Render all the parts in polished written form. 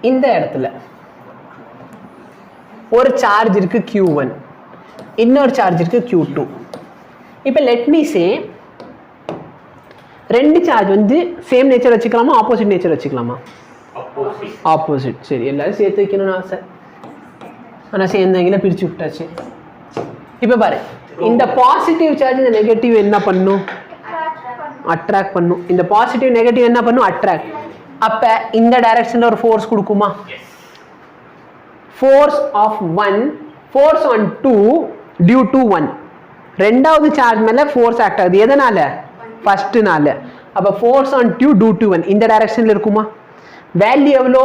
இந்த இடத்துல ஒரு சார்ஜ் இருக்கு Q1, இன்னொரு சார்ஜ் இருக்கு Q2. இப்போ லெட் மீ சே ரெண்டு சார்ஜ் வந்து சேம் நேச்சர் வச்சுக்கலாமா ஆப்போசிட் நேச்சர் வச்சுக்கலாமா? ஆப்போசிட். சரி, எல்லாரும் சேர்த்து வைக்கணும்னு ஆசை, ஆனால் சேர்ந்தவங்கள பிரித்து விட்டாச்சு. இப்போ பாரு, இந்த பாசிட்டிவ் சார்ஜ் இந்த நெகட்டிவ் என்ன பண்ணும்? அட்ராக்ட் பண்ணும். இந்த பாசிட்டிவ் நெகட்டிவ் என்ன பண்ணும்? அட்ராக்ட். அப்போ இந்த டைரக்ஷனில் ஒரு ஃபோர்ஸ் கொடுக்குமா? Force of 1, force on 2 due to 1. ரெண்டாவது சார்ஜ் மேலே ஃபோர்ஸ் ஆக்ட் ஆகுது. எதனால? ஃபர்ஸ்ட்னால. அப்போ ஃபோர்ஸ் ஆன் 2 டியூ டு 1 இந்த டைரக்ஷனில் இருக்குமா? வேல்யூ எவ்வளோ?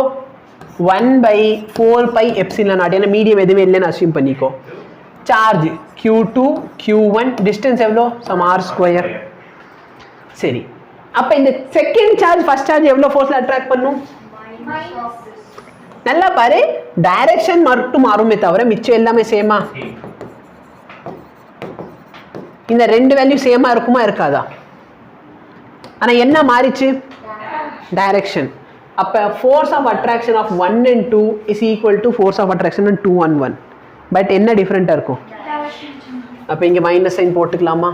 1/4πε0. ஏன்னா மீடியம் எதுவுமே இல்லைன்னு அசியூம் பண்ணிக்கோ. சார்ஜ் Q2 Q1 டிஸ்டன்ஸ் எவ்வளோ? Some r². சரி, அப்போ இந்த செகண்ட் சார்ஜ் ஃபர்ஸ்ட் சார்ஜ் எவ்வளோ ஃபோர்ஸில் அட்ராக்ட் பண்ணும்? நல்லா பாரு, டைரக்ஷன் மட்டும் மாறுமே தவிர மிச்சம் எல்லாமே சேமா. இந்த ரெண்டு வேல்யூ சேமா இருக்குமா இருக்காதா? ஆனா என்ன மாறிச்சு? டைரக்ஷன். அப்ப force of attraction of 1 and 2 is equal to force of attraction on 2 and 1. But என்ன டிஃபரெண்டா இருக்கும்? அப்ப இங்க மைனஸ் சைன் போட்டுக்கலாமா?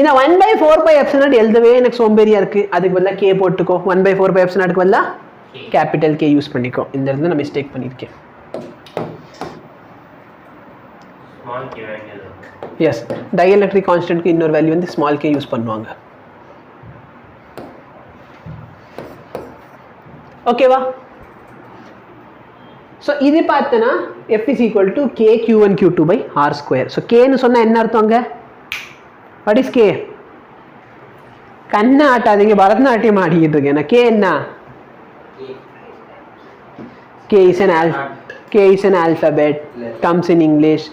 இந்த 1/4πε0 எழுதவே எனக்கு சோம்பேறியா இருக்கு. அதுக்கு பதிலாக K போட்டுக்கோ. 1/4πε0க்கு பதிலாக கேபிட்டல் K யூஸ் பண்ணிக்கோ. இந்த இடத்துல நான் மிஸ்டேக் பண்ணியிருக்கேன். எஸ், டைஎலக்ட்ரிக் கான்ஸ்டன்ட்க்கு இன்னொரு வேல்யூ வந்து ஸ்மால் K யூஸ் பண்ணுவாங்க. ஓகேவா? ஸோ இது பார்த்தனா F is equal to K Q1 Q2/r². So Kன்னு சொன்னால் என்ன அர்த்தம் அங்கே? What is K? கண்ணை ஆட்டாதீங்க, பரதநாட்டியம் ஆடிக்கிட்டு இருக்கேன். K என்ன? K is an alphabet, comes in English.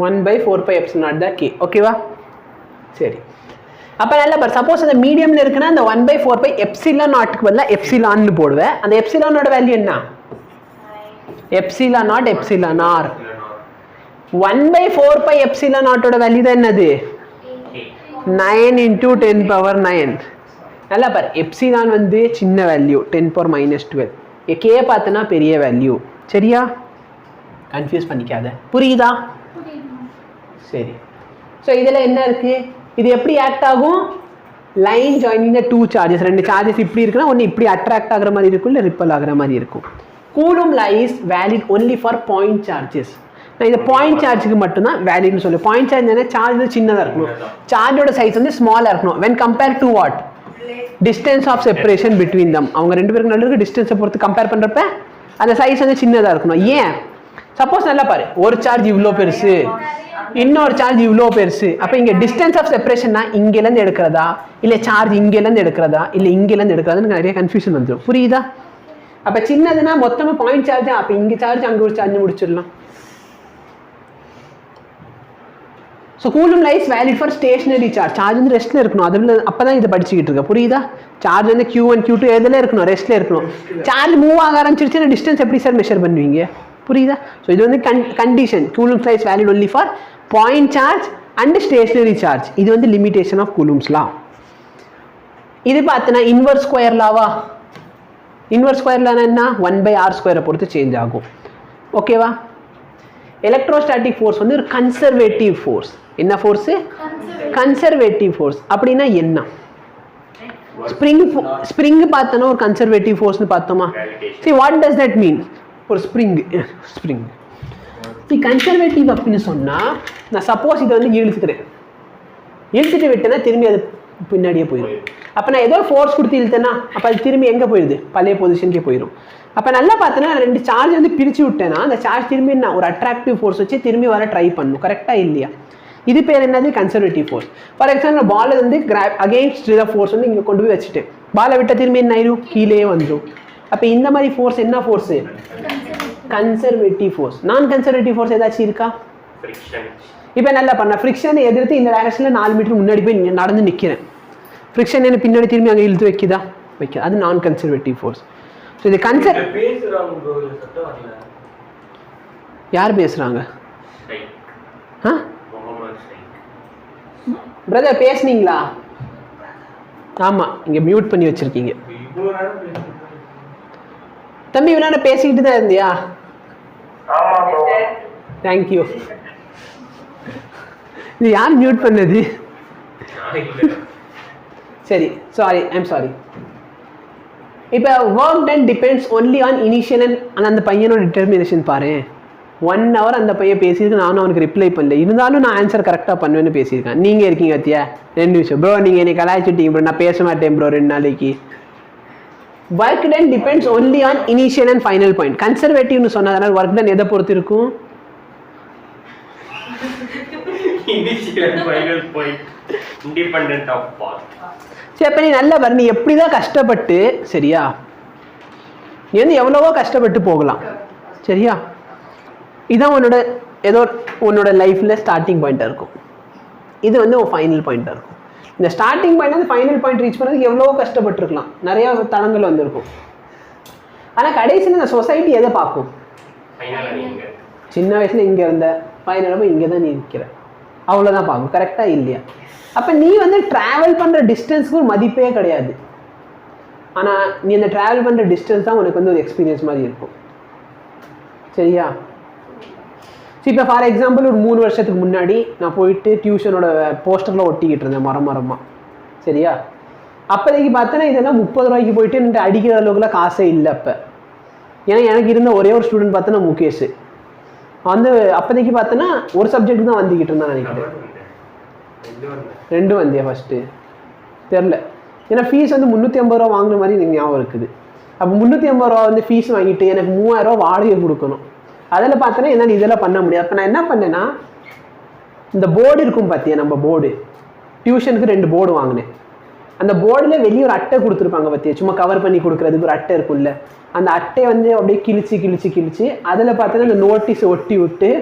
1/4πε0 தான் K. ஓகேவா? சரி, அப்போ நல்லா பாரு, சப்போஸ் அந்த மீடியமில் இருக்குன்னா அந்த 1/4πε0க்கு பதிலாக எப்சிலான்னு போடுவேன். அந்த எப்சிலானோட வேல்யூ என்ன? Epsilon naught epsilon R. 1/4πε0ஓட வேல்யூ தான் என்னது? 9 × 10⁻9. நல்லா பாரு, எப்சிலான் வந்து சின்ன வேல்யூ 10⁻−12. K பார்த்தனா பெரிய வேல்யூ. சரியா? கன்ஃபியூஸ் பண்ணிக்காத. புரியுதா? சரி. ஸோ இதில் என்ன இருக்கு? இது எப்படி ஆக்ட் ஆகும்? Line joining the two charges. ரெண்டு சார்ஜஸ் இப்படி இருக்குன்னா ஒன்று இப்படி அட்ராக்ட் ஆகிற மாதிரி இருக்கும், இல்லை ரிப்பல் ஆகிற மாதிரி இருக்கும். Coulomb law is valid only for point charges. நான் இந்த பாயிண்ட் சார்ஜுக்கு மட்டும்தான் வேலிட்னு சொல்லுவேன். பாயிண்ட் சார்ஜ் என்ன? சார்ஜ் வந்து சின்னதாக இருக்கணும், சார்ஜோட சைஸ் வந்து ஸ்மாலாக இருக்கணும். When compare to what? Distance of separation between them. அவங்க ரெண்டு பேருக்கு நடுவுக்கு டிஸ்டன்ஸை பொறுத்து கம்பேர் பண்ணுறப்ப அந்த சைஸ் வந்து சின்னதாக இருக்கணும். ஏன்? சப்போஸ் நல்லா பாரு, ஒரு சார்ஜ் இவ்வளோ பெருசு, இன்னொரு சார்ஜ் இவ்வளோ பெருசு. அப்போ இங்கே டிஸ்டன்ஸ் ஆஃப் செப்பரேஷன்னா இங்கேருந்து எடுக்கிறதா, இல்லை சார்ஜ் இங்கேருந்து எடுக்கிறதா, இல்லை இங்கேருந்து எடுக்கிறதான்னு நிறைய கன்ஃபியூஷன் வந்துடும். புரியுதா? அப்போ சின்னதுன்னா மொத்தமாக பாயிண்ட் சார்ஜ், அப்போ இங்கே சார்ஜ் அங்கே ஒரு சார்ஜ் முடிச்சிடலாம். So Coulomb law is valid for stationary charge. Charge வந்து ரெஸ்ட்டில் இருக்கணும். அதில் அப்போ தான் இதை படிச்சுக்கிட்டு இருக்கேன். புரியுதா? சார்ஜ் வந்து Q1 Q2 எதில் இருக்கணும்? ரெஸ்ட்டில் இருக்கணும். சார்ஜ் மூவ் ஆக ஆரம்பிச்சிருச்சுன்னா டிஸ்டன்ஸ் எப்படி சார் மெஷர் பண்ணுவீங்க? புரியுதா? ஸோ இது வந்து condition. Coulomb law is valid only for point charge and stationary charge. இது வந்து லிமிடேஷன் ஆஃப் கூலும்ஸ் லா. இது பார்த்தனா இன்வர்ஸ் ஸ்கொயர் லாவா? இன்வர்ஸ் ஸ்கொயர் லானா என்ன? 1/r² பொறுத்து சேஞ்ச் ஆகும். ஓகேவா? எலக்ட்ரோஸ்டாட்டிக் ஃபோர்ஸ் வந்து ஒரு கன்சர்வேட்டிவ் ஃபோர்ஸ். என்ன ஃபோர்ஸு? Conservative force. அப்படின்னா என்ன? ஸ்ப்ரிங் பார்த்தோன்னா ஒரு கன்சர்வேட்டிவ் ஃபோர்ஸ்னு பார்த்தோமா? சரி, வாட் டஸ் தட் மீன்? ஒரு ஸ்ப்ரிங் கன்சர்வேட்டிவ் அப்படின்னு சொன்னால், நான் சப்போஸ் இதை வந்து இழுத்துட்டு விட்டேன்னா திரும்பி அது பின்னாடியே போயிடும். அப்போ நான் ஏதோ ஃபோர்ஸ் கொடுத்து இழுத்தேன்னா அப்போ அது திரும்பி எங்கே போயிடுது? பழைய பொசிஷனுக்கே போயிடும். அப்போ நல்லா பார்த்தோன்னா ரெண்டு சார்ஜ் வந்து பிரித்து விட்டேன்னா அந்த சார்ஜ் திரும்பி நான் ஒரு அட்ராக்டிவ் ஃபோர்ஸ் வச்சு திரும்பி வர ட்ரை பண்ணணும். கரெக்டாக இல்லையா? இது பேர் என்னது? Conservative force. ஃபார் எக்ஸாம்பிள் பாலை வந்து அகெயின்ஸ்ட் த ஃபோர்ஸ் வந்து இங்கே கொண்டு போய் வச்சுட்டேன், பாலை விட்டால் திரும்பி என்ன ஆயிடும்? கீழே வந்துடும். அப்போ இந்த மாதிரி ஃபோர்ஸ் என்ன ஃபோர்ஸு? Conservative force. நான் கன்சர்வேட்டிவ் ஃபோர்ஸ் ஏதாச்சும் இருக்கா? இப்போ நல்லா பண்ண ஃப்ரிக்ஷனை எதிர்த்து இந்த டைரக்ஷனில் 4 மீட்டர் முன்னாடி போய் நடந்து நிற்கிறேன். ஃப்ரிக்ஷன் என்ன பின்னாடி திரும்பி அங்கே இழுத்து வைக்குதா? வைக்க. அது நான் கன்சர்வேட்டிவ் ஃபோர்ஸ். ஸோ இது யார் பேசுகிறாங்க? பிரதர் பேசுனீங்களா? ஆமாம், இங்கே மியூட் பண்ணி வச்சுருக்கீங்க. தம்பி இவ்வளோ நேரம் பேசிக்கிட்டு தான் இருந்தியா? தேங்க்யூ. இது யார் மியூட் பண்ணது? சரி, சாரி, ஐம் சாரி. இப்போ work done depends only on initial and அந்த பையனோட டிட்டர்மினேஷன் பாரு. 1 hour அந்த பையன் பேசியிருக்கு, நானும் அவனுக்கு ரிப்ளை பண்ணல, இருந்தாலும் நான் ஆன்சர் கரெக்டாக பண்ணுவேன்னு பேசியிருக்கேன். நீங்கள் இருக்கீங்க பத்தியா 2 நிமிஷம் ப்ரோ, நீங்கள் என்னை கலாய்ச்சிட்டீங்க ப்ரோ, நான் பேச மாட்டேன் ப்ரோ 2 நாளைக்கு. Work done depends only on initial and final point. கன்சர்வேட்டிவ்னு சொன்னதுனால ஒர்க் டன் எதை பொறுத்து இருக்கும்? சரி, அப்போ நீ நல்லா பாரு, நீ எப்படி தான் கஷ்டப்பட்டு, சரியா, நீ வந்து எவ்வளவோ கஷ்டப்பட்டு போகலாம், சரியா, இதான் உன்னோட லைஃப்பில் ஸ்டார்டிங் பாயிண்ட்டாக இருக்கும். இது வந்து உன் ஃபைனல் பாயிண்ட்டாக இருக்கும். இந்த ஸ்டார்டிங் பாயிண்ட் வந்து ஃபைனல் பாயிண்ட் ரீச் பண்ணுறதுக்கு எவ்வளவோ கஷ்டப்பட்டுருக்கலாம், நிறையா தளங்கள் வந்திருக்கும். ஆனால் கடைசியில் இந்த சொசைட்டி எதை பார்க்கும்? சின்ன வயசில் இங்கே இருந்த ஃபைனலாக இங்கே தான் நீ இருக்கிற, அவ்வளோதான் பார்க்கும். கரெக்டாக இல்லையா? அப்போ நீ வந்து ட்ராவல் பண்ணுற டிஸ்டன்ஸுக்கு ஒரு மதிப்பே கிடையாது. ஆனால் நீ அந்த ட்ராவல் பண்ணுற டிஸ்டன்ஸ் தான் உனக்கு வந்து ஒரு எக்ஸ்பீரியன்ஸ் மாதிரி இருக்கும், சரியா? இப்போ ஃபார் எக்ஸாம்பிள் ஒரு 3 வருஷத்துக்கு முன்னாடி நான் போயிட்டு டியூஷனோட போஸ்டரில் ஒட்டிக்கிட்டு இருந்தேன் மரமாக, சரியா? அப்போதைக்கு பார்த்தோன்னா இதெல்லாம் 30 ரூபாய்க்கு போயிட்டு எனக்கு அடிக்கிற அளவுக்குலாம் காசே இல்லை அப்போ. ஏன்னா எனக்கு இருந்த ஒரே ஒரு ஸ்டூடெண்ட் பார்த்தோன்னா முகேஷ் வந்து அப்போதைக்கு பார்த்தோன்னா ஒரு சப்ஜெக்ட் தான் வந்துக்கிட்டு இருந்தான் நினைக்கிறேன். 2 வந்தியா ஃபஸ்ட்டு தெரில. ஏன்னா ஃபீஸ் வந்து 350 ரூபா வாங்கின மாதிரி எனக்கு ஞாபகம் இருக்குது. அப்போ 350 ரூபா வந்து ஃபீஸ் வாங்கிட்டு எனக்கு 3000 ரூபா வாடகை கொடுக்கணும். அதில் பார்த்தோன்னா என்னால் இதெல்லாம் பண்ண முடியாது. அப்போ நான் என்ன பண்ணேன்னா, இந்த போர்டு இருக்கும் பார்த்தியா, நம்ம போர்டு டியூஷனுக்கு 2 போர்டு வாங்கினேன். அந்த போர்டில் வெளியே ஒரு அட்டை கொடுத்துருப்பாங்க பார்த்தியா, சும்மா கவர் பண்ணி கொடுக்குறதுக்கு ஒரு அட்டை இருக்கும்ல, அந்த அட்டையை வந்து அப்படியே கிழிச்சு அதில் பார்த்தோன்னா இந்த நோட்டீஸ் ஒட்டி விட்டு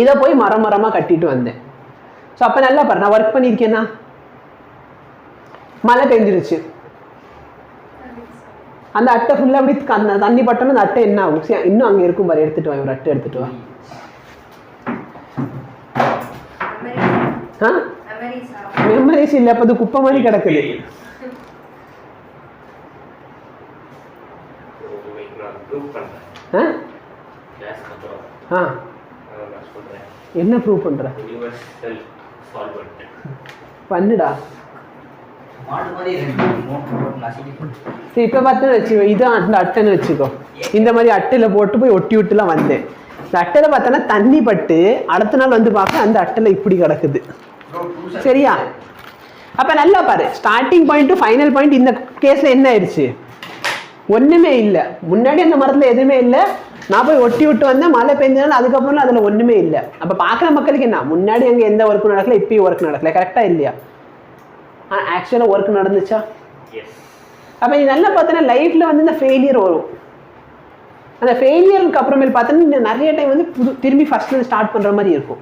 இதை போய் மரமாக கட்டிட்டு வந்தேன். ஸோ அப்போ நல்லா பாரு, நான் ஒர்க் பண்ணியிருக்கேன்னா. மழை பெஞ்சிருச்சு, அந்த அட்டை ஃபுல்லாக அப்படி அந்த தண்ணி பட்டோன்னா அந்த அட்டை என்ன ஆகும்? இன்னும் அங்கே இருக்கும் பாரு, எடுத்துகிட்டு வா, ஒரு அட்டை எடுத்துகிட்டு வா. மெமரிஸ் இல்லை, அப்போ அது குப்பை மாதிரி கிடக்குது. என்ன ப்ரூவ் பண்ற? பண்ணுடா. இப்போ பார்த்து வச்சுக்கோ, இதான் அந்த அட்டைன்னு வச்சுக்கோ. இந்த மாதிரி அட்டையில் போட்டு போய் ஒட்டி விட்டுலாம் வந்தேன். இந்த அட்டையில் பார்த்தோன்னா தண்ணி பட்டு அடுத்த நாள் வந்து பார்க்க அந்த அட்டையில் இப்படி கிடக்குது, சரியா? அப்போ நல்லா பாரு, starting point to final point இந்த கேஸில் என்ன ஆயிடுச்சு? ஒன்றுமே இல்லை. முன்னாடி அந்த மரத்தில் எதுவுமே இல்லை, நான் போய் ஒட்டி விட்டு வந்தேன், மழை பெஞ்சதுனால அதுக்கப்புறம் அதில் ஒன்றுமே இல்லை. அப்போ பார்க்குற மக்களுக்கு என்ன, முன்னாடி அங்கே எந்த ஒர்க்கும் நடக்கல, இப்பயும் ஒர்க் நடக்கல, கரெக்டாக இல்லையா? ஆனால் ஆக்சுவலாக ஒர்க் நடந்துச்சா? அப்போ நீ நல்லா பார்த்தோன்னா லைஃப்பில் வந்து இந்த ஃபெயிலியர் வரும். அந்த ஃபெயிலியருக்கு அப்புறமேல் பார்த்தோன்னா நிறைய டைம் வந்து திரும்பி ஃபஸ்ட்லேருந்து ஸ்டார்ட் பண்ணுற மாதிரி இருக்கும்.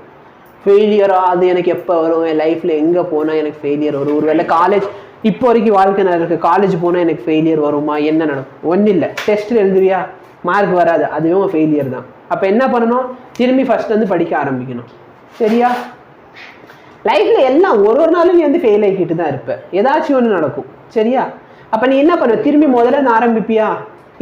ஃபெயிலியராக அது எனக்கு எப்போ வரும், என் லைஃப்பில் எங்கே போனால் எனக்கு ஃபெயிலியர் வரும், ஒரு வேளை காலேஜ் இப்போ வரைக்கும் வாழ்க்கை நான் இருக்குது, காலேஜ் போனால் எனக்கு ஃபெயிலியர் வருமா, என்ன நடக்கும்? ஒன்றும் இல்லை, டெஸ்ட்டில் எழுதுவியா, மார்க் வராது, அதுவும் ஃபெயிலியர் தான். அப்போ என்ன பண்ணணும்? திரும்பி ஃபஸ்ட்லேருந்து படிக்க ஆரம்பிக்கணும், சரியா? லைஃப்பில் எல்லாம் ஒரு நாளும் நீ வந்து ஃபெயில் ஆகிக்கிட்டு தான் இருப்ப, ஏதாச்சும் ஒன்று நடக்கும், சரியா? அப்போ நீ என்ன பண்ண? திரும்பி முதல்ல ஆரம்பிப்பியா?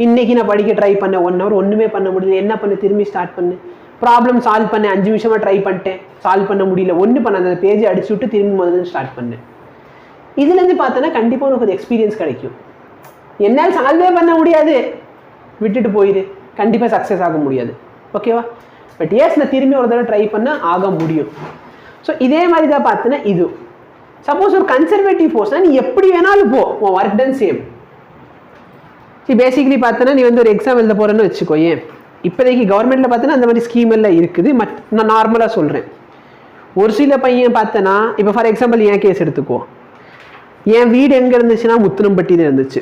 இன்றைக்கி நான் படிக்க ட்ரை பண்ணேன், 1 hour ஒன்றுமே பண்ண முடியல, என்ன பண்ணு? திரும்பி ஸ்டார்ட் பண்ணு. ப்ராப்ளம் சால்வ் பண்ணேன், 5 நிமிஷமாக ட்ரை பண்ணிட்டேன், சால்வ் பண்ண முடியல, ஒன்றும் பண்ண, அந்த பேஜை அடிச்சு விட்டு திரும்பி முதல்ல ஸ்டார்ட் பண்ணேன். இதுலேருந்து பார்த்தோன்னா கண்டிப்பாக உனக்கு ஒரு எக்ஸ்பீரியன்ஸ் கிடைக்கும். என்னால் சால்வே பண்ண முடியாது, விட்டுட்டு போயிடு, கண்டிப்பாக சக்ஸஸ் ஆக முடியாது, ஓகேவா? பட் எஸ், நான் திரும்பி ஒரு தடவை ட்ரை பண்ண ஆக முடியும். ஸோ இதே மாதிரி தான் பார்த்தோன்னா இது சப்போஸ் ஒரு கன்சர்வேட்டிவ் ஃபோர்ஸ்னால் நீ எப்படி வேணாலும் போ, உன் ஒர்க் டன் சேம். சரி, பேசிக்கலி பார்த்தோன்னா நீ வந்து ஒரு எக்ஸாம் எழுத போகிறேன்னு வச்சுக்கோ. ஏன் இப்போதைக்கு கவர்மெண்ட்டில் பார்த்தோன்னா அந்த மாதிரி ஸ்கீம் எல்லாம் இருக்குது. நான் நார்மலாக சொல்கிறேன். ஒரு சில பையன் பார்த்தோன்னா, இப்போ ஃபார் எக்ஸாம்பிள் என் கேஸ் எடுத்துக்கோ. என் வீடு எங்கே இருந்துச்சுன்னா முத்துனம்பட்டியில் இருந்துச்சு,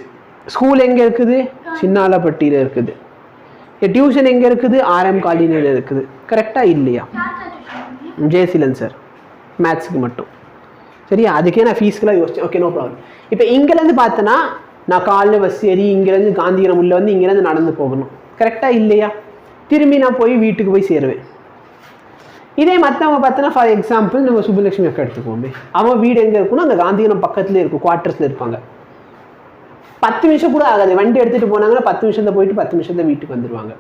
ஸ்கூல் எங்கே இருக்குது? சின்னாலப்பட்டியில் இருக்குது, என் டியூஷன் எங்கே இருக்குது? RM காலனியில் இருக்குது, கரெக்டாக இல்லையா? ஜெயசீலன் சார், மேத்ஸுக்கு மட்டும், சரியா? அதுக்கே நான் ஃபீஸ்க்கெலாம் யோசிச்சேன், ஓகே, நோ ப்ராப்ளம். இப்போ இங்கேருந்து பார்த்தோன்னா நான் காலைல பஸ் ஏறி இங்கேருந்து காந்திகிராம் உள்ள வந்து இங்கேருந்து நடந்து போகணும், கரெக்டாக இல்லையா? திரும்பி நான் போய் வீட்டுக்கு போய் சேருவேன். இதே மற்றவங்க பார்த்தோன்னா ஃபார் எக்ஸாம்பிள் நம்ம சுப்புலட்சுமி அக்கா எடுத்துக்கோமே, அவன் வீடு எங்கே இருக்குன்னா அந்த காந்திபுரம் பக்கத்துலேயே இருக்கும், குவார்ட்டர்ஸில் இருப்பாங்க. 10 நிமிஷம் கூட ஆகாது, வண்டி எடுத்துகிட்டு போனாங்கன்னா 10 நிமிஷத்தில் போயிட்டு 10 நிமிஷத்தில் வீட்டுக்கு வந்துடுவாங்க.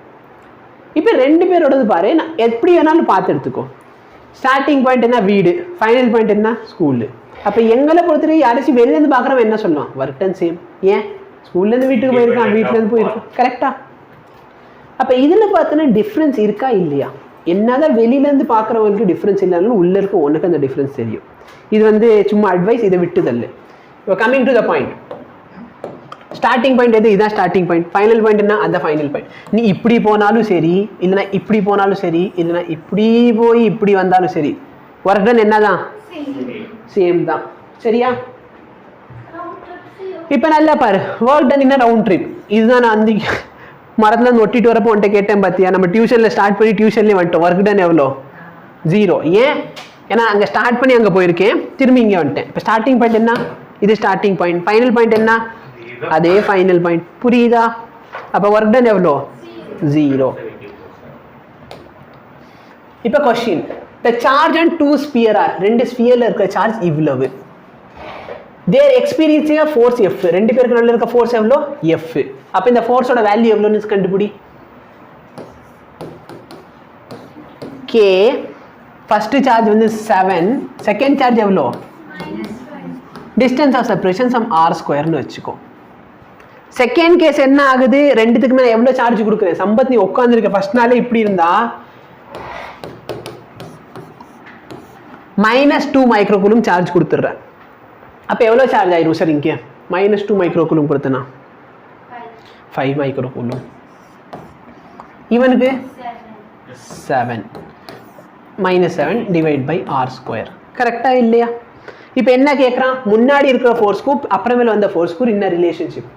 இப்போ 2 பேரோடது பாரு, நான் எப்படி வேணாலும் பார்த்து எடுத்துக்கோ. ஸ்டார்டிங் பாயிண்ட் என்ன வீடு, ஃபைனல் பாயிண்ட் என்ன ஸ்கூலு. அப்போ எங்களை பொறுத்தவரை யாராச்சும் வெளிலேருந்து பார்க்குறவன் என்ன சொல்லுவான், ஒர்க் டன் சேம். ஏன் ஸ்கூல்லேருந்து வீட்டுக்கு போயிருக்கான், வீட்டிலேருந்து போயிருக்கான், கரெக்டாக. அப்போ இதில் பார்த்தோன்னா டிஃப்ரென்ஸ் இருக்கா இல்லையா? என்னதான் வெளியிலேருந்து பார்க்குறவங்களுக்கு டிஃப்ரென்ஸ் இல்லைனாலும் உள்ளே இருக்க உனக்கு அந்த டிஃப்ரென்ஸ் தெரியும். இது வந்து சும்மா அட்வைஸ், இதை விட்டுதல்ல. இப்போ coming to the point, starting point எது, இதுதான் ஸ்டார்டிங் பாயிண்ட். ஃபைனல் பாயிண்ட் என்ன, அந்த ஃபைனல் பாயிண்ட். நீ இப்படி போனாலும் சரி, இல்லைனா இப்படி போனாலும் சரி, இல்லைனா இப்படி போய் இப்படி வந்தாலும் சரி, ஒர்க் டன் என்னதான், சேம் தான். சரியா? இப்போ நல்லா பாரு, ஒர்க் டன் என்ன ரவுண்ட் ட்ரிப். இதுதான் நான் வந்து மரத்துலேருந்து ஒட்டிட்டு வரப்போ உன்ட்ட கேட்டேன் பார்த்தியா, நம்ம டியூஷனில் ஸ்டார்ட் பண்ணி டியூஷன்லேயே வந்துட்டோம். ஒர்க் டன் எவ்வளோ, 0. ஏன்? ஏன்னா அங்கே ஸ்டார்ட் பண்ணி அங்கே போயிருக்கேன், திரும்பி இங்கே வந்துட்டேன். இப்போ ஸ்டார்டிங் பாயிண்ட் என்ன, இது ஸ்டார்டிங் பாயிண்ட். ஃபைனல் பாயிண்ட் என்ன, அதே ஃபைனல் பாயிண்ட். புரியுதா? அப்போ ஒர்க் டன் எவ்வளோ, 0. இப்போ question, the charge and 2 sphere are, 2 ஸ்பியரில் இருக்கிற சார்ஜ் இவ்வளவு. தேர் எக்ஸ்பீரியன்ஸிங் ஃபோர்ஸ் எஃப், 2 பேருக்கு நடுவில் இருக்க ஃபோர்ஸ் எவ்வளோ, எஃப். அப்போ இந்த ஃபோர்ஸோட வேல்யூ எவ்வளோன்னு கண்டுபிடி. கே, ஃபர்ஸ்ட் சார்ஜ் வந்து 7, செகண்ட் சார்ஜ் எவ்வளோ, distance of separation some r² வச்சுக்கோ. செகண்ட் கேஸ் என்ன ஆகுது, 2த்துக்கு மேலே எவ்வளோ சார்ஜ் கொடுக்குறேன். சம்பத் நீ உட்காந்துருக்க ஃபர்ஸ்ட் நாளே இப்படி இருந்தா -2 மைக்ரோகூலும் சார்ஜ் கொடுத்துட்றேன். அப்போ எவ்வளோ சார்ஜ் ஆயிரும் சார் இங்கே, -2 மைக்ரோகூலும் கொடுத்தனா 5 மைக்ரோகூலும். இவனுக்கு 7 -7 டிவைட் பை r². கரெக்டா இல்லையா? இப்போ என்ன கேட்குறான், முன்னாடி இருக்கிற ஃபோர்ஸ்க்கும் அப்புறமேல வந்த ஃபோர்ஸ்க்கும் என்ன ரிலேஷன்ஷிப்.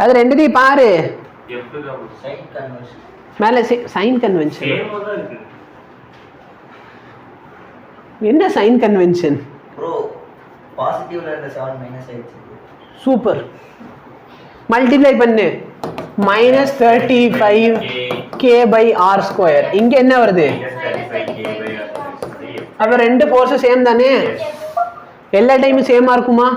அது ரெண்டுத்தையும் பாரு. மேலே சைன் கன்வென்ஷன். என்ன சைன் கன்வென்ஷன்? சூப்பர். மல்டிப்ளை பண்ணு, -35 k/r². இங்க என்ன வருது, அப்ப 2 ஃபோர்ஸும் சேம் தானே, எல்லா டைமும் சேமா இருக்குமா?